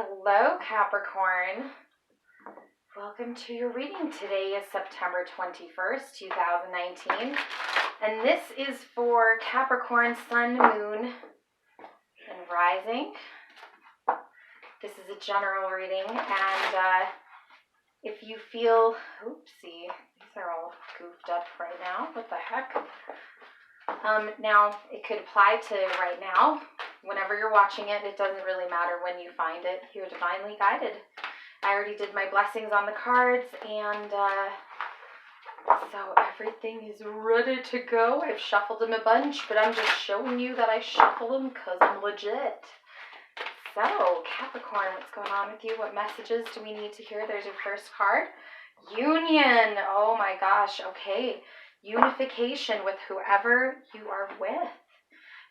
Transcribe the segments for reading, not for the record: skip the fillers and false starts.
Hello, Capricorn. Welcome to your reading. Today is September 21st, 2019. And this is for Capricorn, Sun, Moon, and Rising. This is a general reading. And if you feel, oopsie, these are all goofed up right now. What the heck? Now, it could apply to right now. Whenever you're watching it, it doesn't really matter when you find it. You're divinely guided. I already did my blessings on the cards, and so everything is ready to go. I've shuffled them a bunch, but I'm just showing you that I shuffle them because I'm legit. So, Capricorn, what's going on with you? What messages do we need to hear? There's your first card. Union. Oh my gosh. Okay. Unification with whoever you are with.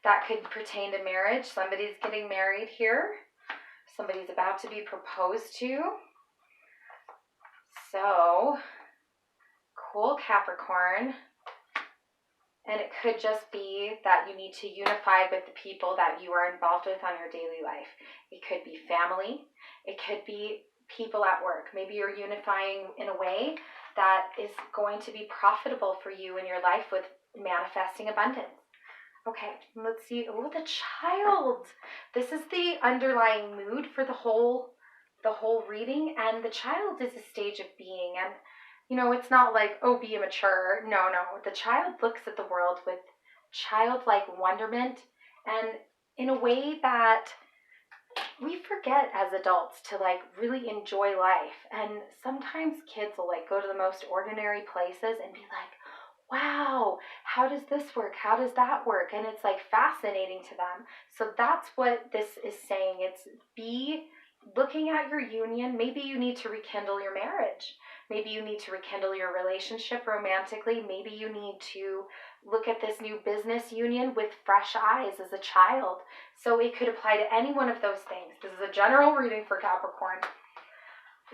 That could pertain to marriage. Somebody's getting married here. Somebody's about to be proposed to. So, cool, Capricorn. And it could just be that you need to unify with the people that you are involved with on your daily life. It could be family. It could be people at work. Maybe you're unifying in a way that is going to be profitable for you in your life with manifesting abundance. Okay, let's see. Oh, the child. This is the underlying mood for the whole reading, and the child is a stage of being. And it's not like, oh, be immature. No. The child looks at the world with childlike wonderment, and in a way that we forget as adults to really enjoy life. And sometimes kids will go to the most ordinary places and be like, wow, how does this work? How does that work? And it's fascinating to them. So that's what this is saying. It's be looking at your union. Maybe you need to rekindle your marriage. Maybe you need to rekindle your relationship romantically. Maybe you need to look at this new business union with fresh eyes as a child. So it could apply to any one of those things. This is a general reading for Capricorn.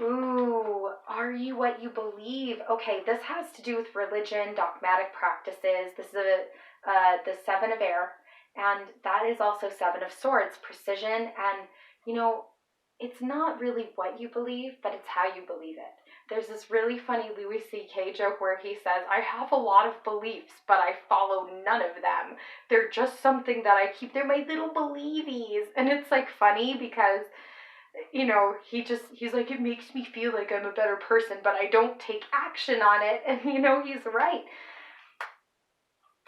Ooh, are you what you believe? Okay, this has to do with religion, dogmatic practices. This is the Seven of Air, and that is also Seven of Swords, precision. And, it's not really what you believe, but it's how you believe it. There's this really funny Louis C.K. joke where he says, I have a lot of beliefs, but I follow none of them. They're just something that I keep. They're my little believies. And it's funny because he's like, it makes me feel like I'm a better person, but I don't take action on it. And, he's right.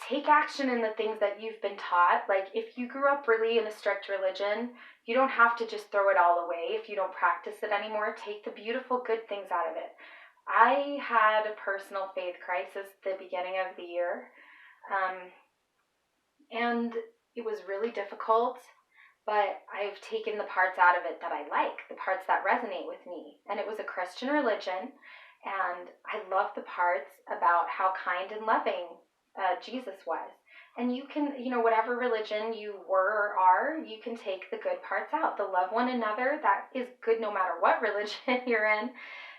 Take action in the things that you've been taught. If you grew up really in a strict religion, you don't have to just throw it all away if you don't practice it anymore. Take the beautiful, good things out of it. I had a personal faith crisis at the beginning of the year, and it was really difficult. But I've taken the parts out of it that I like, the parts that resonate with me. And it was a Christian religion, and I love the parts about how kind and loving Jesus was. And you can, whatever religion you were or are, you can take the good parts out. The love one another, that is good no matter what religion you're in,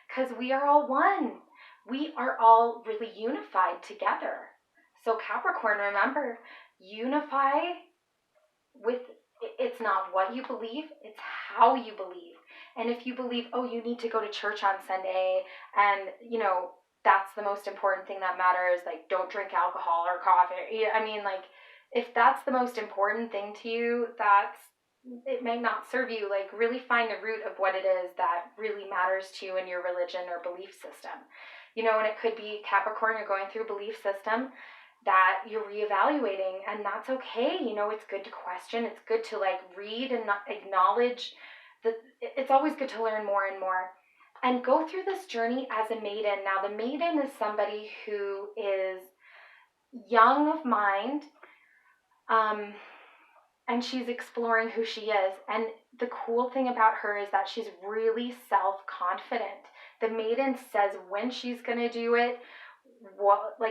because we are all one. We are all really unified together. So Capricorn, remember, unify with. It's not what you believe, it's how you believe. And if you believe, oh, you need to go to church on Sunday, and, that's the most important thing that matters, don't drink alcohol or coffee. I mean, if that's the most important thing to you, it may not serve you. Really find the root of what it is that really matters to you in your religion or belief system. And it could be Capricorn, you're going through a belief system that you're reevaluating, and that's okay. It's good to question. It's good to read and not acknowledge that. It's always good to learn more and more and go through this journey as a maiden. Now, the maiden is somebody who is young of mind, and she's exploring who she is. And the cool thing about her is that she's really self-confident. The maiden says when she's going to do it,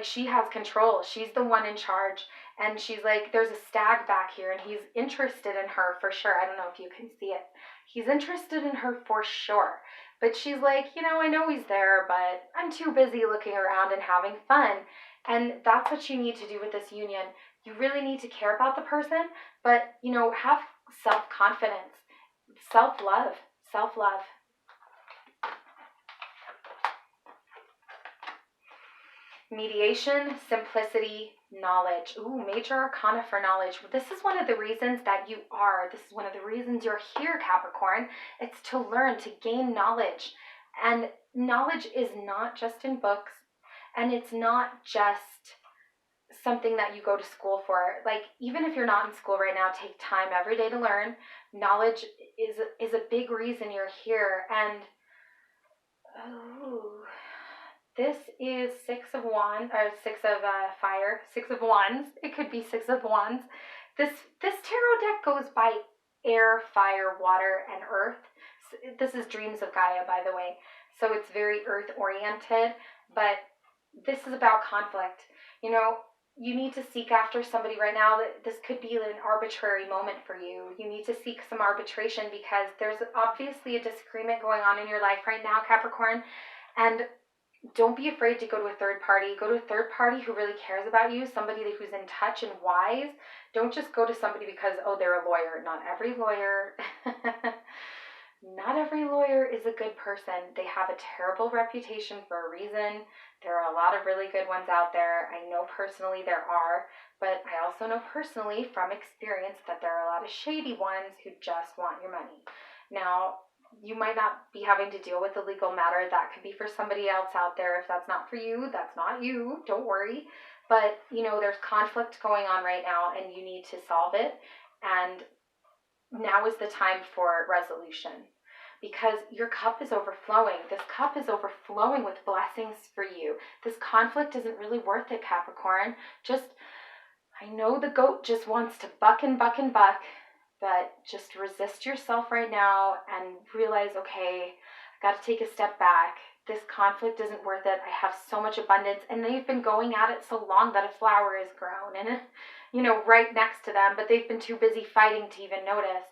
she has control. She's the one in charge. And she's like, there's a stag back here, and he's interested in her for sure. I don't know if you can see it. He's interested in her for sure. But she's like, I know he's there, but I'm too busy looking around and having fun. And that's what you need to do with this union. You really need to care about the person, but, have self-confidence, self-love, self-love. Mediation, simplicity, knowledge. Ooh, major arcana for knowledge. This is one of the reasons that you are. This is one of the reasons you're here, Capricorn. It's to learn, to gain knowledge. And knowledge is not just in books, and it's not just something that you go to school for. Like, even if you're not in school right now, take time every day to learn. Knowledge is a big reason you're here. And this is Six of Wands, or Six of Fire, Six of Wands. It could be Six of Wands. This tarot deck goes by air, fire, water, and earth. This is Dreams of Gaia, by the way. So it's very earth-oriented, but this is about conflict. You know, you need to seek after somebody right now. That this could be an arbitrary moment for you. You need to seek some arbitration because there's obviously a disagreement going on in your life right now, Capricorn. And don't be afraid to go to a third party. Go to a third party who really cares about you, somebody who's in touch and wise. Don't just go to somebody because, oh, they're a lawyer. Not every lawyer. Not every lawyer is a good person. They have a terrible reputation for a reason. There are a lot of really good ones out there. I know personally there are, but I also know personally from experience that there are a lot of shady ones who just want your money. Now, you might not be having to deal with the legal matter. That could be for somebody else out there. If that's not for you, that's not you. Don't worry. But, you know, there's conflict going on right now and you need to solve it. And now is the time for resolution because your cup is overflowing. This cup is overflowing with blessings for you. This conflict isn't really worth it, Capricorn. I know the goat just wants to buck and buck and buck, but just resist yourself right now and realize, okay, I got to take a step back. This conflict isn't worth it. I have so much abundance, and they've been going at it so long that a flower is grown and, you know, right next to them, but they've been too busy fighting to even notice.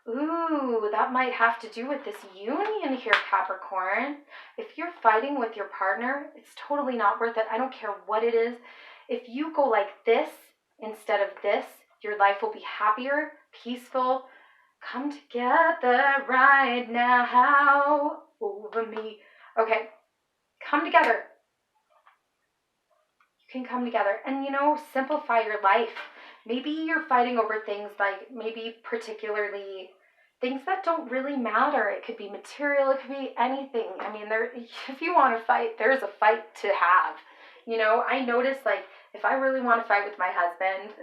Ooh, that might have to do with this union here, Capricorn. If you're fighting with your partner, it's totally not worth it. I don't care what it is. If you go like this instead of this, your life will be happier, peaceful. Come together right now over me. Okay, come together. You can come together and, you know, simplify your life. Maybe you're fighting over things like maybe particularly things that don't really matter. It could be material. It could be anything. I mean, if you want to fight, there's a fight to have. You know, I notice, like, if I really want to fight with my husband,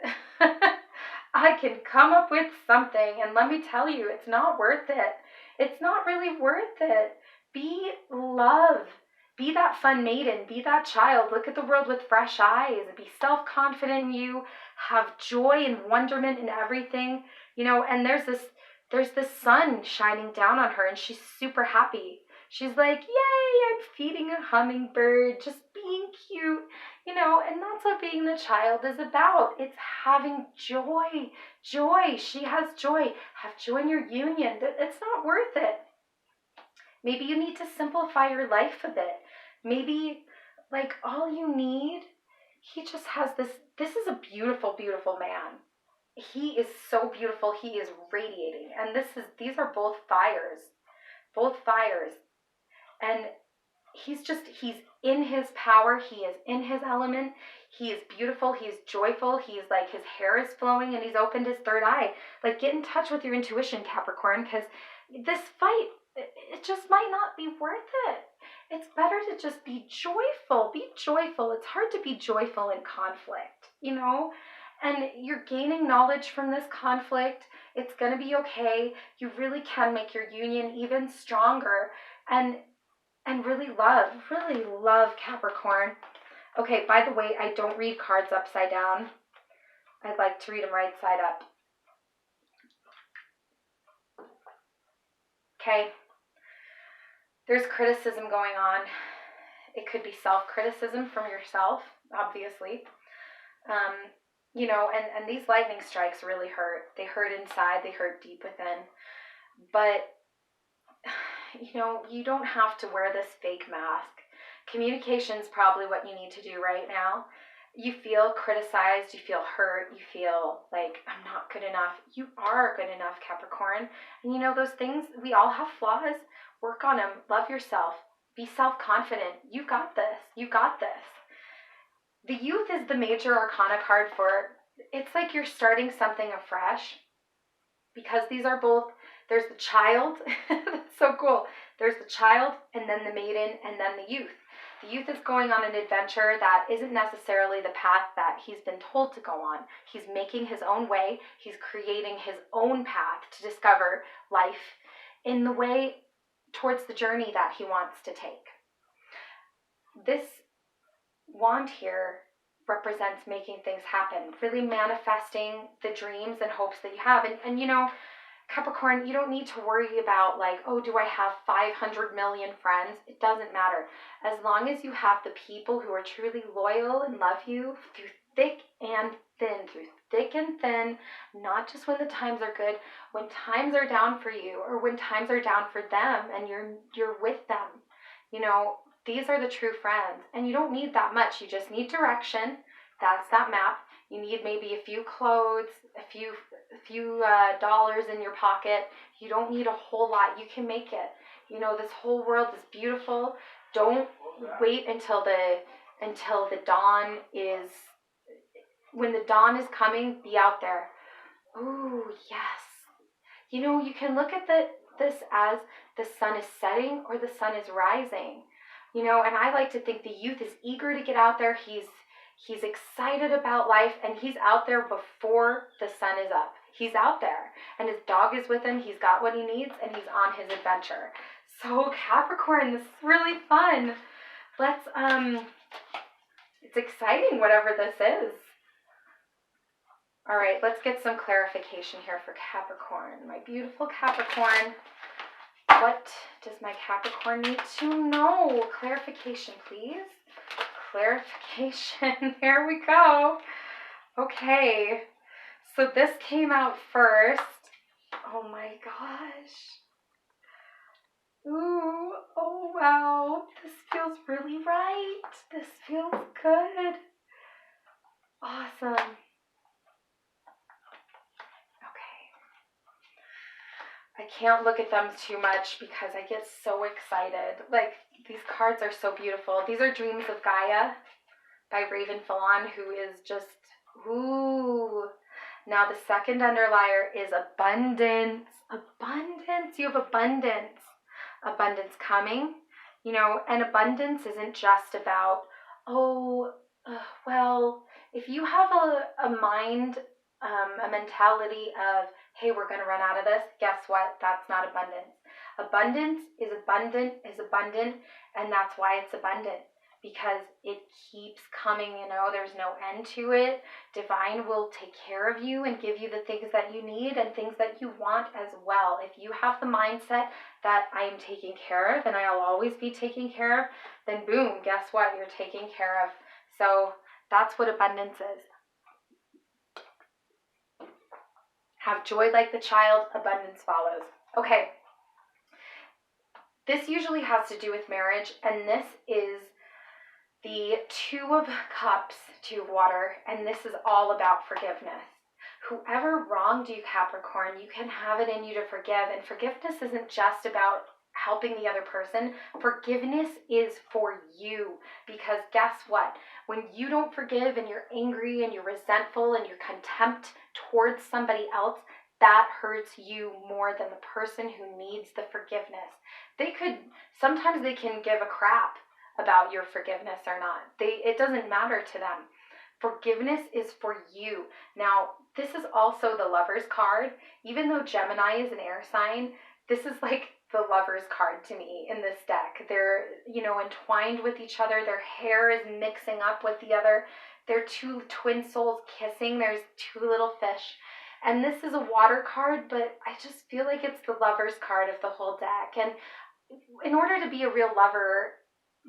I can come up with something. And let me tell you, it's not worth it. It's not really worth it. Be love. Be that fun maiden. Be that child. Look at the world with fresh eyes. Be self-confident in you. Have joy and wonderment in everything. You know, and there's this sun shining down on her and she's super happy. She's like, yay, I'm feeding a hummingbird, just being cute, you know, and that's what being the child is about. It's having joy. Joy. She has joy. Have joy in your union. It's not worth it. Maybe you need to simplify your life a bit. Maybe, like, all you need, he just has this is a beautiful, beautiful man. He is so beautiful. He is radiating. And these are both fires. Both fires. And he's in his power. He is in his element. He is beautiful. He is joyful. He's like, his hair is flowing and he's opened his third eye. Like, get in touch with your intuition, Capricorn, because this fight, it just might not be worth it. It's better to just be joyful. Be joyful. It's hard to be joyful in conflict, you know? And you're gaining knowledge from this conflict. It's going to be okay. You really can make your union even stronger and really love Capricorn. Okay, by the way, I don't read cards upside down. I like to read them right side up. Okay. There's criticism going on. It could be self-criticism from yourself, obviously. You know, and these lightning strikes really hurt. They hurt inside. They hurt deep within. But, you know, you don't have to wear this fake mask. Communication's probably what you need to do right now. You feel criticized, you feel hurt, you feel like I'm not good enough. You are good enough, Capricorn. And you know those things, we all have flaws. Work on them. Love yourself. Be self-confident. You got this. You got this. The youth is the major arcana card for, it's like you're starting something afresh, because these are both, there's the child. That's so cool. There's the child, and then the maiden, and then the youth. The youth is going on an adventure that isn't necessarily the path that he's been told to go on. He's making his own way. He's creating his own path to discover life in the way towards the journey that he wants to take. This wand here represents making things happen, really manifesting the dreams and hopes that you have. And you know, Capricorn, you don't need to worry about like, oh, do I have 500 million friends? It doesn't matter. As long as you have the people who are truly loyal and love you through thick and thin, not just when the times are good, when times are down for you or when times are down for them and you're with them. You know, these are the true friends, and you don't need that much. You just need direction. That's that map. You need maybe a few clothes, a few dollars in your pocket. You don't need a whole lot. You can make it. You know, this whole world is beautiful. Don't wait until the dawn is, when the dawn is coming, be out there. Ooh, yes. You know, you can look at this as the sun is setting or the sun is rising. You know, and I like to think the youth is eager to get out there. He's excited about life, and he's out there before the sun is up. He's out there, and his dog is with him. He's got what he needs, and he's on his adventure. So Capricorn, this is really fun. Let's, it's exciting, whatever this is. All right, let's get some clarification here for Capricorn. My beautiful Capricorn. What does my Capricorn need to know? Clarification, please. Clarification. Here we go. Okay. So this came out first. Oh my gosh. Ooh. Oh wow. This feels really right. This feels good. Awesome. I can't look at them too much because I get so excited. Like, these cards are so beautiful. These are Dreams of Gaia by Raven Fallon, who is just, ooh. Now, the second underlier is abundance. Abundance. You have abundance. Abundance coming. You know, and abundance isn't just about, well, if you have a mind, a mentality of, hey, we're going to run out of this, guess what? That's not abundance. Abundance is abundant, and that's why it's abundant, because it keeps coming, you know, there's no end to it. Divine will take care of you and give you the things that you need and things that you want as well. If you have the mindset that I am taken care of and I'll always be taken care of, then boom, guess what? You're taken care of. So that's what abundance is. Have joy like the child, abundance follows. Okay. This usually has to do with marriage, and this is the Two of Cups, Two of Water, and this is all about forgiveness. Whoever wronged you, Capricorn, you can have it in you to forgive, and forgiveness isn't just about helping the other person. Forgiveness is for you, because guess what? When you don't forgive and you're angry and you're resentful and you're contempt towards somebody else, that hurts you more than the person who needs the forgiveness. Sometimes they can give a crap about your forgiveness or not. It doesn't matter to them. Forgiveness is for you. Now, this is also the Lover's card. Even though Gemini is an air sign, this is like the Lover's card to me in this deck. They're, you know, entwined with each other. Their hair is mixing up with the other. They're two twin souls kissing. There's two little fish. And this is a water card, but I just feel like it's the Lover's card of the whole deck. And in order to be a real lover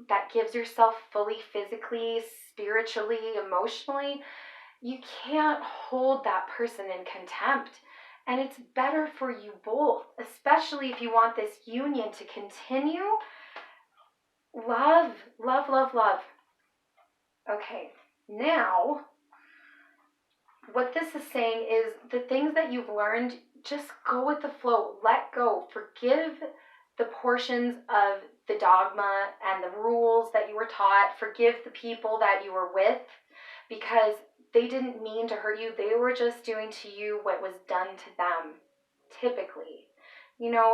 that gives yourself fully physically, spiritually, emotionally, you can't hold that person in contempt. And it's better for you both, especially if you want this union to continue. Love, love, love, love. Okay, Now, what this is saying is the things that you've learned, just go with the flow. Let go. Forgive the portions of the dogma and the rules that you were taught. Forgive the people that you were with, because they didn't mean to hurt you. They were just doing to you what was done to them, typically.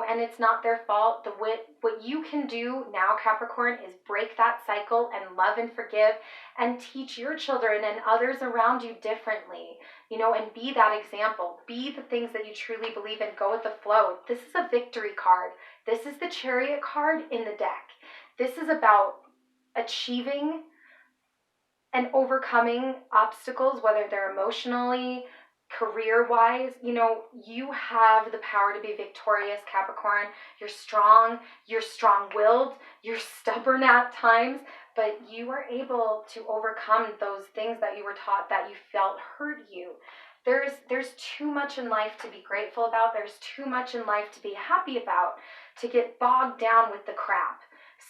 And it's not their fault. What you can do now, Capricorn, is break that cycle and love and forgive and teach your children and others around you differently, and be that example. Be the things that you truly believe in. Go with the flow. This is a victory card. This is the Chariot card in the deck. This is about achieving and overcoming obstacles, whether they're emotionally, career-wise. You have the power to be victorious, Capricorn. You're strong, you're strong-willed, you're stubborn at times, but you are able to overcome those things that you were taught that you felt hurt you. There's too much in life to be grateful about. There's too much in life to be happy about, to get bogged down with the crap.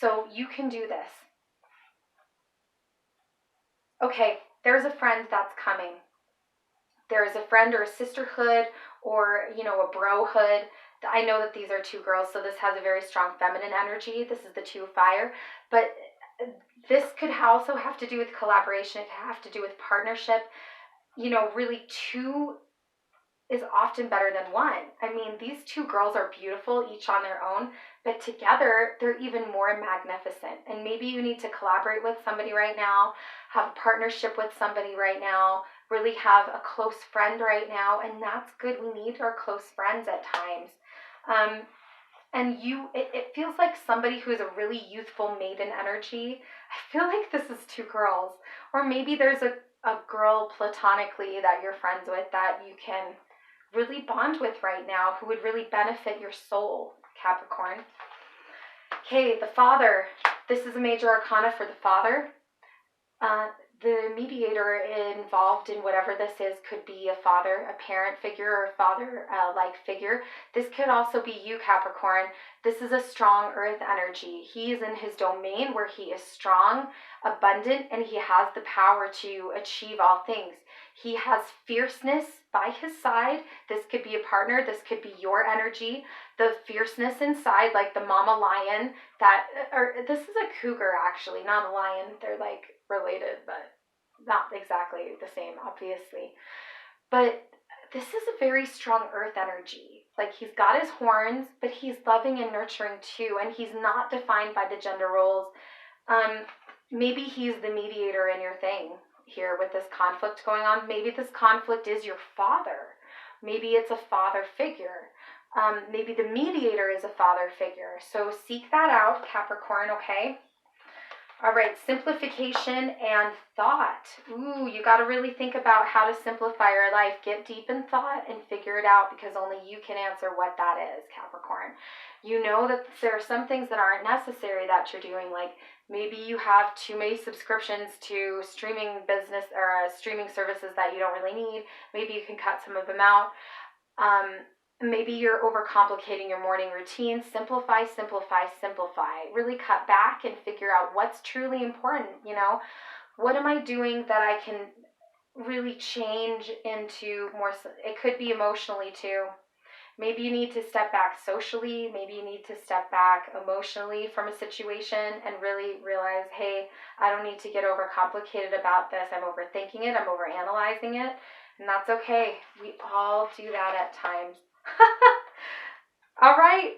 So you can do this. Okay, there's a friend that's coming. There is a friend or a sisterhood or, a brohood. I know that these are two girls, so this has a very strong feminine energy. This is the two of fire. But this could also have to do with collaboration. It could have to do with partnership. Really two is often better than one. I mean, these two girls are beautiful, each on their own, but together they're even more magnificent. And maybe you need to collaborate with somebody right now, have a partnership with somebody right now, really have a close friend right now, and that's good. We need our close friends at times. And it feels like somebody who is a really youthful maiden energy. I feel like this is two girls. Or maybe there's a girl platonically that you're friends with that you can really bond with right now, who would really benefit your soul, Capricorn. Okay, the Father. This is a major arcana for the Father. The mediator involved in whatever this is could be a father, a parent figure, or a father-like figure. This could also be you, Capricorn. This is a strong earth energy. He is in his domain where he is strong, abundant, and he has the power to achieve all things. He has fierceness by his side. This could be a partner. This could be your energy. The fierceness inside, like the mama lion, or this is a cougar actually, not a lion. They're like related, but not exactly the same, obviously. But this is a very strong earth energy. Like, he's got his horns, but he's loving and nurturing too, and he's not defined by the gender roles. Maybe he's the mediator in your thing here with this conflict going on. Maybe this conflict is your father. Maybe it's a father figure. Maybe the mediator is a father figure. So seek that out, Capricorn, okay? All right, simplification and thought. Ooh, you got to really think about how to simplify your life. Get deep in thought and figure it out, because only you can answer what that is, Capricorn. You know that there are some things that aren't necessary that you're doing, like maybe you have too many subscriptions to streaming business or streaming services that you don't really need. Maybe you can cut some of them out. Maybe you're overcomplicating your morning routine. Simplify, simplify, simplify. Really cut back and figure out what's truly important. What am I doing that I can really change into more? It could be emotionally too. Maybe you need to step back socially. Maybe you need to step back emotionally from a situation and really realize, hey, I don't need to get overcomplicated about this. I'm overthinking it. I'm overanalyzing it. And that's okay. We all do that at times. All right.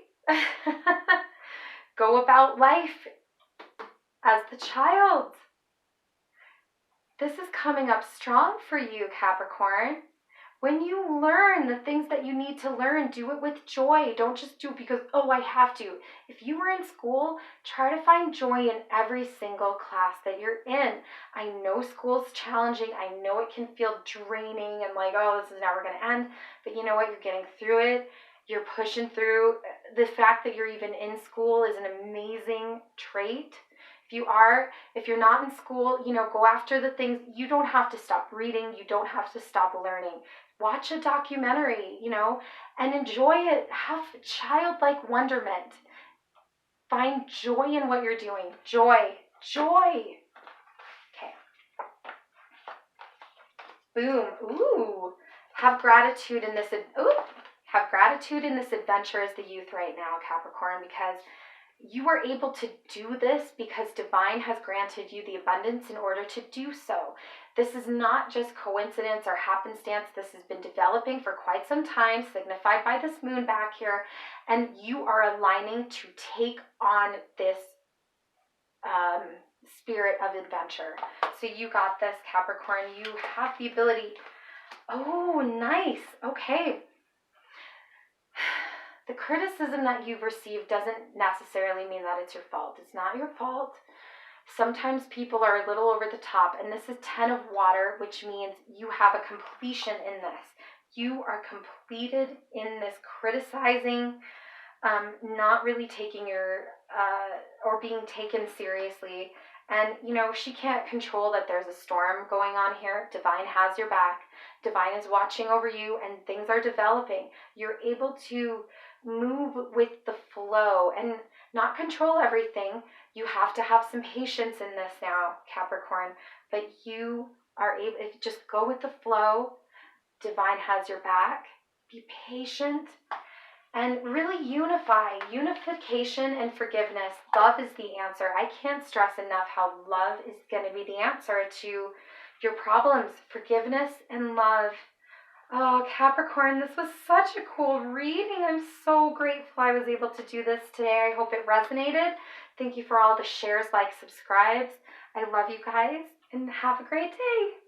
Go about life as the child. This is coming up strong for you, Capricorn. When you learn the things that you need to learn, do it with joy. Don't just do it because, oh, I have to. If you were in school, try to find joy in every single class that you're in. I know school's challenging. I know it can feel draining and like, oh, this is never going to end. But you know what? You're getting through it. You're pushing through. The fact that you're even in school is an amazing trait. If you're not in school, go after the things. You don't have to stop reading. You don't have to stop learning. Watch a documentary, and enjoy it. Have childlike wonderment. Find joy in what you're doing. Joy. Joy. Okay. Boom. Ooh. Have gratitude in this. Have gratitude in this adventure as the youth right now, Capricorn, because you are able to do this because divine has granted you the abundance in order to do so. This is not just coincidence or happenstance. This has been developing for quite some time, signified by this moon back here, and you are aligning to take on this spirit of adventure. So you got this, Capricorn. You have the ability. Oh, nice. Okay. The criticism that you've received doesn't necessarily mean that it's your fault. It's not your fault. Sometimes people are a little over the top, and this is 10 of water, which means you have a completion in this. You are completed in this criticizing, not really taking or being taken seriously. And, she can't control that there's a storm going on here. Divine has your back. Divine is watching over you, and things are developing. You're able to move with the flow and not control everything. You have to have some patience in this now, Capricorn, but you are able to just go with the flow. Divine has your back. Be patient and really unify. Unification and forgiveness. Love is the answer. I can't stress enough how love is going to be the answer to your problems. Forgiveness and love. Oh, Capricorn, this was such a cool reading. I'm so grateful I was able to do this today. I hope it resonated. Thank you for all the shares, likes, subscribes. I love you guys, and have a great day.